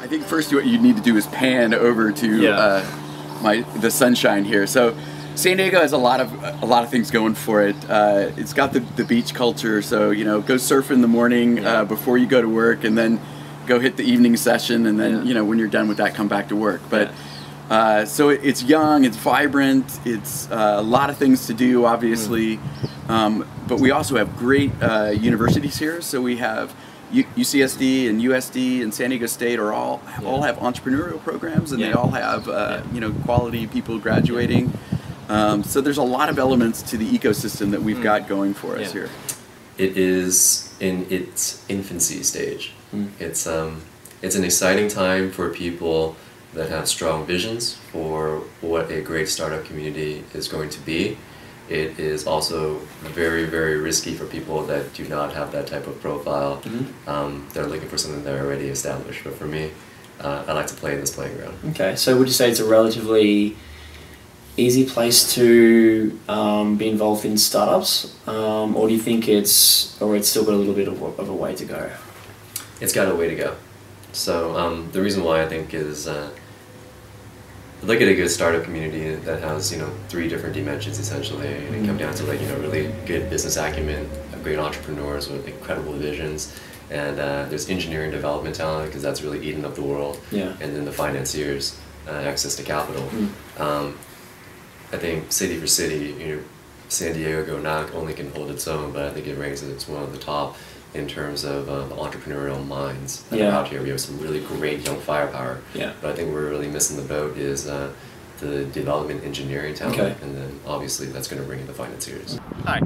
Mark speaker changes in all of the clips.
Speaker 1: I think first what you need to do is pan over to the sunshine here. So San Diego has a lot of things going for it. It's got the beach culture, so you know, go surf in the morning before you go to work, and then go hit the evening session, and then you know, when you're done with that, come back to work. But so it's young, it's vibrant, it's a lot of things to do, obviously. But we also have great universities here. So we have UCSD and USD and San Diego State all have entrepreneurial programs, and they all have you know, quality people graduating. So there's a lot of elements to the ecosystem that we've got going for us here.
Speaker 2: It is in its infancy stage. It's an exciting time for people that have strong visions for what a great startup community is going to be. It is also very, very risky for people that do not have that type of profile. They're looking for something they're already established. But for me, I like to play in this playing ground. Okay, so would you say it's a relatively easy place to be involved in startups, or do you think it's still got a little bit of a way to go? It's got a way to go. So the reason why I think is look at a good startup community that has, you know, 3 different dimensions essentially. And it comes down to, like, you know, really good business acumen, great entrepreneurs with incredible visions, and there's engineering development talent, because that's really eating up the world. And then the financiers, access to capital. I think city for city, you know, San Diego not only can hold its own, but I think it ranks as one of the top in terms of the entrepreneurial minds that are out here. We have some really great young firepower, but I think we're really missing the boat is the development engineering talent, and then obviously that's going to bring in the financiers.
Speaker 3: Hi,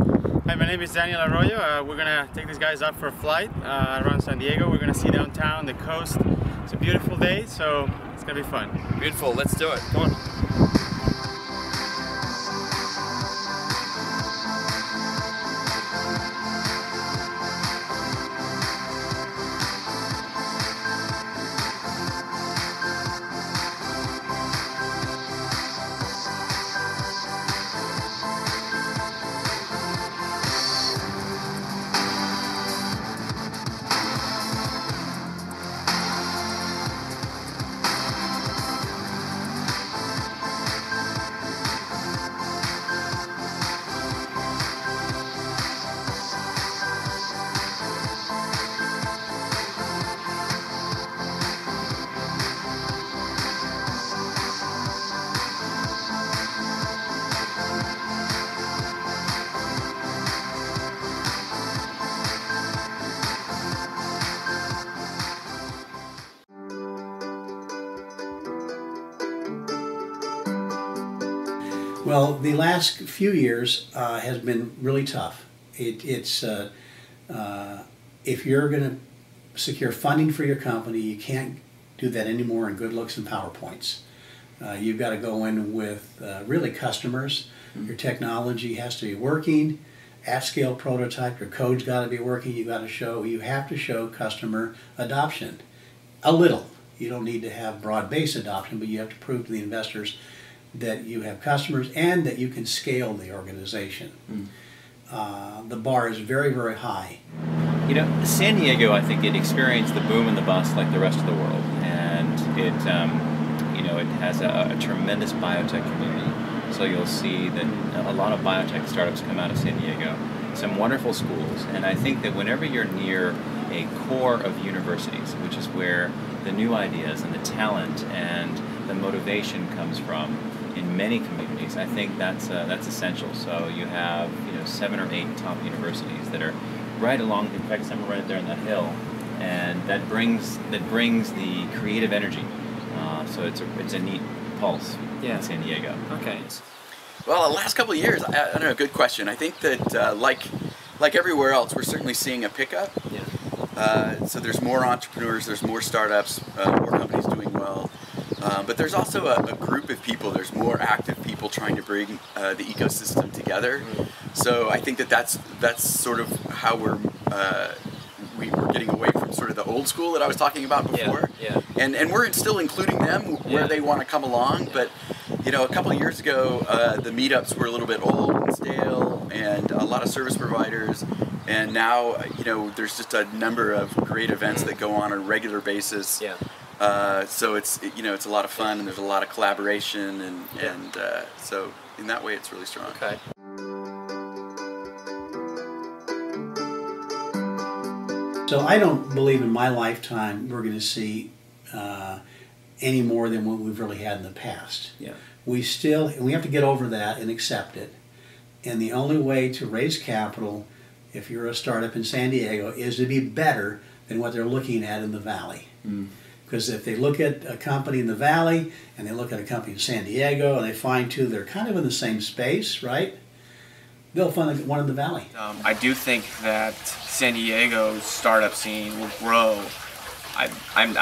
Speaker 3: my name is Daniel Arroyo. We're going to take these guys up for a flight around San Diego. We're going to see downtown, the coast. It's a beautiful day, so it's going to be fun.
Speaker 4: Beautiful, let's do it.
Speaker 3: Come on.
Speaker 5: Well, the last few years has been really tough. If you're going to secure funding for your company, you can't do that anymore in good looks and PowerPoints. You've got to go in with really customers. Your technology has to be working, at-scale prototype. Your code's got to be working. You have to show customer adoption. A little. You don't need to have broad-based adoption, but you have to prove to the investors that you have customers and that you can scale the organization. The bar is very, very high.
Speaker 6: You know, San Diego, I think it experienced the boom and the bust like the rest of the world, and it, you know, it has a tremendous biotech community. So you'll see that a lot of biotech startups come out of San Diego. Some wonderful schools, and I think that whenever you're near a core of universities, which is where the new ideas and the talent and the motivation comes from, in many communities, I think that's essential. So you have, you know, 7 or 8 top universities that are right along. In fact, some are right there on that hill, and that brings the creative energy. So it's a neat pulse in San Diego.
Speaker 1: Okay. Well, the last couple of years, I don't know. Good question. I think that like everywhere else, we're certainly seeing a pickup. So there's more entrepreneurs, there's more startups, more companies doing well. But there's also a group of people, there's more active people trying to bring the ecosystem together. So I think that's sort of how we're getting away from sort of the old school that I was talking about before. And we're still including them where they want to come along. But you know, a couple of years ago, the meetups were a little bit old and stale, and a lot of service providers. And now, you know, there's just a number of great events that go on a regular basis. So it's it's a lot of fun, and there's a lot of collaboration, and so in that way it's really strong.
Speaker 4: Okay.
Speaker 5: So I don't believe in my lifetime we're going to see any more than what we've really had in the past.
Speaker 4: Yeah.
Speaker 5: We have to get over that and accept it. And the only way to raise capital, if you're a startup in San Diego, is to be better than what they're looking at in the Valley. Because if they look at a company in the Valley and they look at a company in San Diego and they find two they're kind of in the same space, right? They'll find one in the Valley.
Speaker 7: I do think that San Diego's startup scene will grow. I'm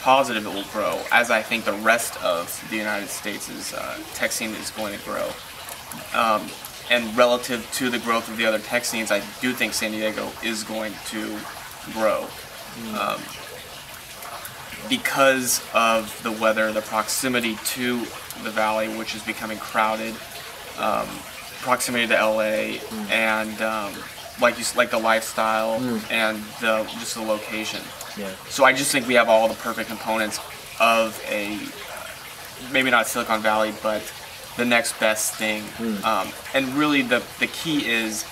Speaker 7: positive it will grow, as I think the rest of the United States' tech scene is going to grow. And relative to the growth of the other tech scenes, I do think San Diego is going to grow. Because of the weather, the proximity to the Valley, which is becoming crowded, proximity to LA, and like the lifestyle and just the location.
Speaker 4: Yeah.
Speaker 7: So I just think we have all the perfect components of maybe not Silicon Valley, but the next best thing. And really the key is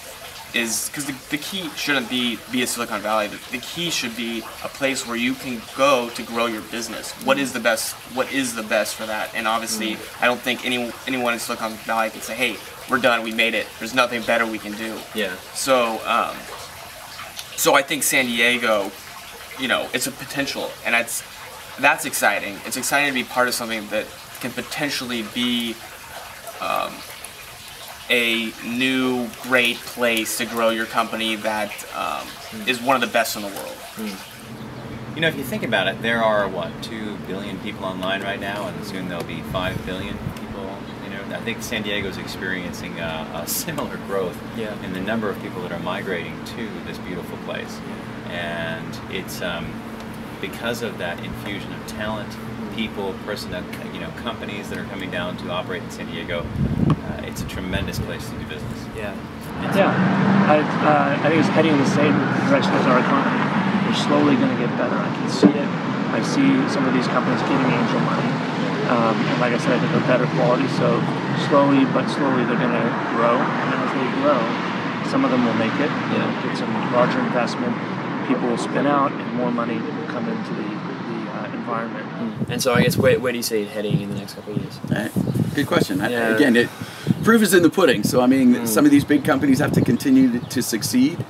Speaker 7: because the key shouldn't be a Silicon Valley. The key should be a place where you can go to grow your business. What is the best for that? And obviously, I don't think anyone in Silicon Valley can say, "Hey, we're done. We made it. There's nothing better we can do."
Speaker 4: Yeah.
Speaker 7: So I think San Diego, it's a potential, and that's exciting. It's exciting to be part of something that can potentially be a new great place to grow your company that is one of the best in the world.
Speaker 6: If you think about it, there are 2 billion people online right now, and soon there'll be 5 billion people. I think San Diego's experiencing a similar growth in the number of people that are migrating to this beautiful place, and it's because of that infusion of talent, people, personnel, companies that are coming down to operate in San Diego. It's a tremendous place to do business.
Speaker 4: Yeah.
Speaker 8: I think it's heading in the same direction as our economy. We're slowly going to get better. I can see it. I see some of these companies getting angel money. And like I said, I think they're better quality. So slowly they're going to grow. And as they grow, some of them will make it. Get some larger investment. People will spin out, and more money will come into the environment.
Speaker 4: And so I guess where do you see it heading in the next couple of years?
Speaker 1: Good question. Again, proof is in the pudding. So I mean, some of these big companies have to continue to succeed.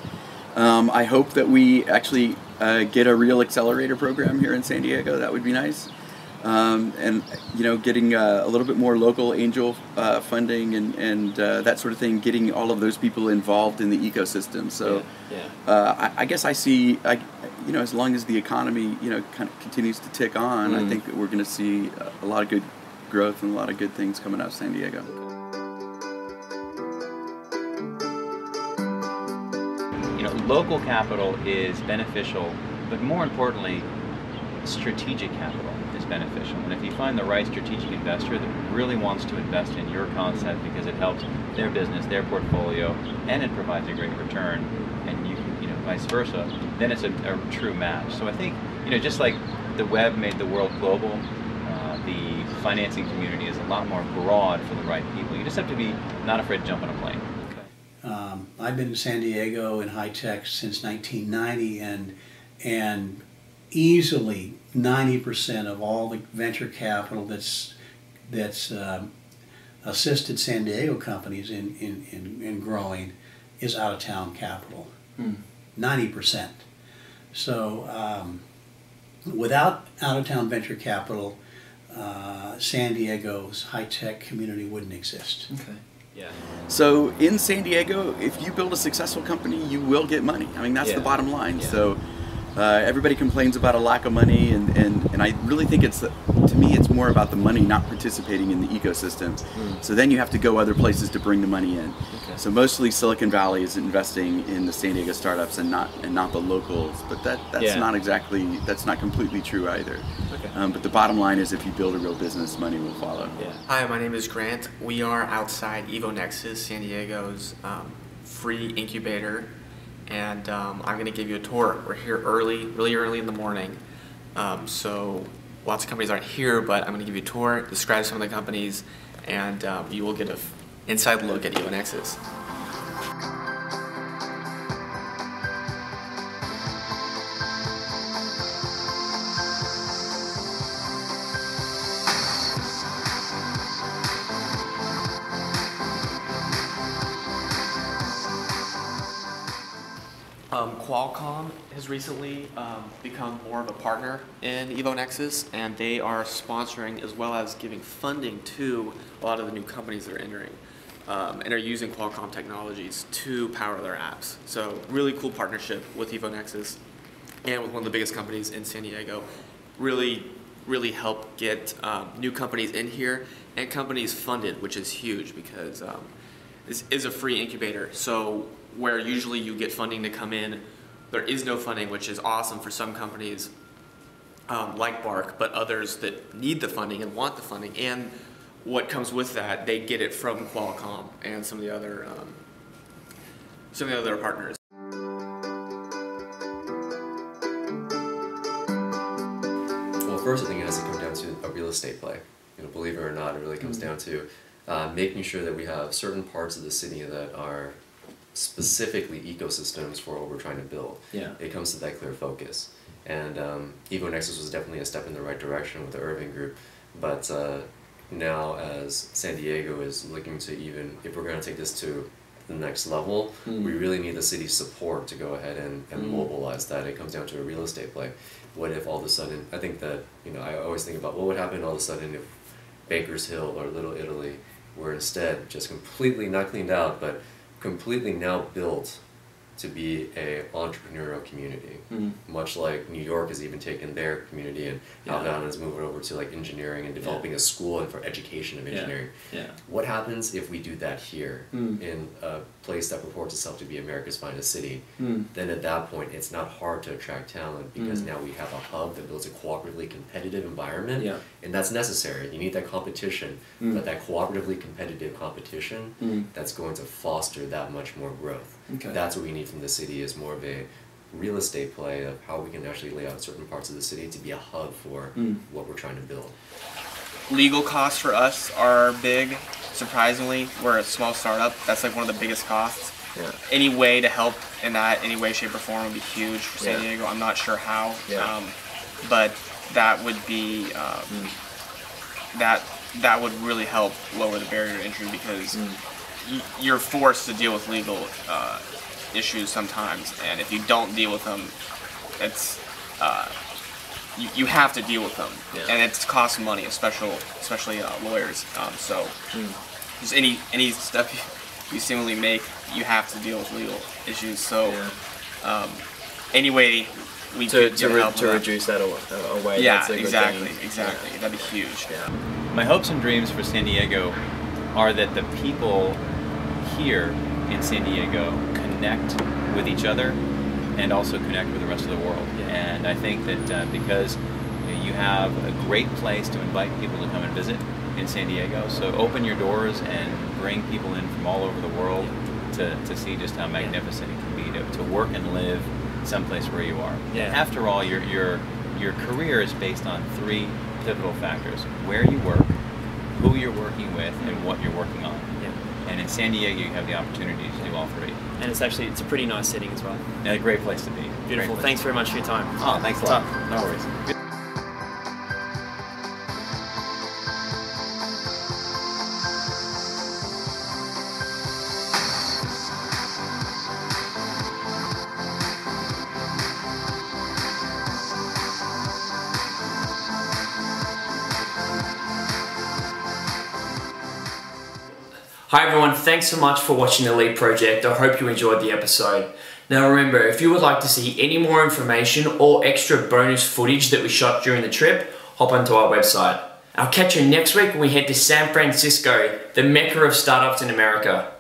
Speaker 1: I hope that we actually get a real accelerator program here in San Diego. That would be nice. And getting a little bit more local angel funding and that sort of thing, getting all of those people involved in the ecosystem. So I guess I see, as long as the economy kind of continues to tick on, I think that we're going to see a lot of good growth and a lot of good things coming out of San Diego.
Speaker 6: Local capital is beneficial, but more importantly, strategic capital is beneficial. And if you find the right strategic investor that really wants to invest in your concept because it helps their business, their portfolio, and it provides a great return, and you vice versa, then it's a true match. So I think, just like the web made the world global, the financing community is a lot more broad for the right people. You just have to be not afraid to jump on a plane.
Speaker 5: I've been in San Diego in high tech since 1990, and easily 90% of all the venture capital that's assisted San Diego companies in growing is out of town capital. 90%. So without out of town venture capital, San Diego's high tech community wouldn't exist.
Speaker 4: Okay. Yeah.
Speaker 1: So in San Diego, if you build a successful company, you will get money. I mean, that's the bottom line.
Speaker 4: Yeah.
Speaker 1: So everybody complains about a lack of money, and I really think to me it's more about the money not participating in the ecosystem. So then you have to go other places to bring the money in.
Speaker 4: Okay.
Speaker 1: So mostly Silicon Valley is investing in the San Diego startups and not the locals. But that's not completely true either.
Speaker 4: Okay.
Speaker 1: But the bottom line is if you build a real business, money will follow.
Speaker 4: Yeah.
Speaker 9: Hi, my name is Grant. We are outside Evo Nexus, San Diego's free incubator, and I'm going to give you a tour. We're here really early in the morning. So lots of companies aren't here, but I'm going to give you a tour, describe some of the companies, and you will get an inside look at Evo Nexus. Qualcomm has recently become more of a partner in Evo Nexus, and they are sponsoring as well as giving funding to a lot of the new companies that are entering and are using Qualcomm technologies to power their apps. So really cool partnership with Evo Nexus and with one of the biggest companies in San Diego. Really help get new companies in here and companies funded, which is huge because this is a free incubator. So where usually you get funding to come in, there is no funding, which is awesome for some companies like Bark, but others that need the funding and want the funding. And what comes with that, they get it from Qualcomm and some of the other partners.
Speaker 2: Well, first I think it has to come down to a real estate play. Believe it or not, it really comes down to making sure that we have certain parts of the city that are specifically ecosystems for what we're trying to build.
Speaker 4: Yeah.
Speaker 2: It comes to that clear focus. And Evo Nexus was definitely a step in the right direction with the Irving Group, but now as San Diego is looking to, even if we're going to take this to the next level, we really need the city's support to go ahead and mobilize that. It comes down to a real estate play. What if all of a sudden, I think that, I always think about what would happen all of a sudden if Baker's Hill or Little Italy were instead just completely, not cleaned out, but completely now built to be a entrepreneurial community, much like New York has even taken their community and Alabama has moved over to like engineering and developing a school and for education of engineering. What happens if we do that here in a place that purports itself to be America's finest city? Then at that point, it's not hard to attract talent because now we have a hub that builds a cooperatively competitive environment, and that's necessary. You need that competition, but that cooperatively competitive competition that's going to foster that much more growth. That's what we need from the city, is more of a real estate play of how we can actually lay out certain parts of the city to be a hub for what we're trying to build.
Speaker 7: Legal costs for us are big. Surprisingly, we're a small startup. That's like one of the biggest costs. Any way to help in that, any way, shape, or form would be huge for San Diego. I'm not sure how, but that would be that would really help lower the barrier to entry because you're forced to deal with legal issues sometimes, and if you don't deal with them, it's you have to deal with them, and it costs money, especially lawyers. So just any stuff you seemingly make, you have to deal with legal issues. So any way we could help
Speaker 4: to reduce that away.
Speaker 7: Yeah, exactly. That'd be huge.
Speaker 6: My hopes and dreams for San Diego are that the people here in San Diego connect with each other and also connect with the rest of the world. And I think that because you have a great place to invite people to come and visit in San Diego, so open your doors and bring people in from all over the world to see just how magnificent it can be to work and live someplace where you are. After all, your career is based on three pivotal factors: where you work, who you're working with, and what you're working on. And in San Diego, you have the opportunity to do all three.
Speaker 4: And it's a pretty nice setting as well.
Speaker 6: And a great place to be.
Speaker 4: Beautiful. Thanks very much for your time.
Speaker 6: Oh, thanks a lot. No worries.
Speaker 4: Hi everyone, thanks so much for watching the Leeap project. I hope you enjoyed the episode. Now remember, if you would like to see any more information or extra bonus footage that we shot during the trip, hop onto our website. I'll catch you next week when we head to San Francisco, the mecca of startups in America.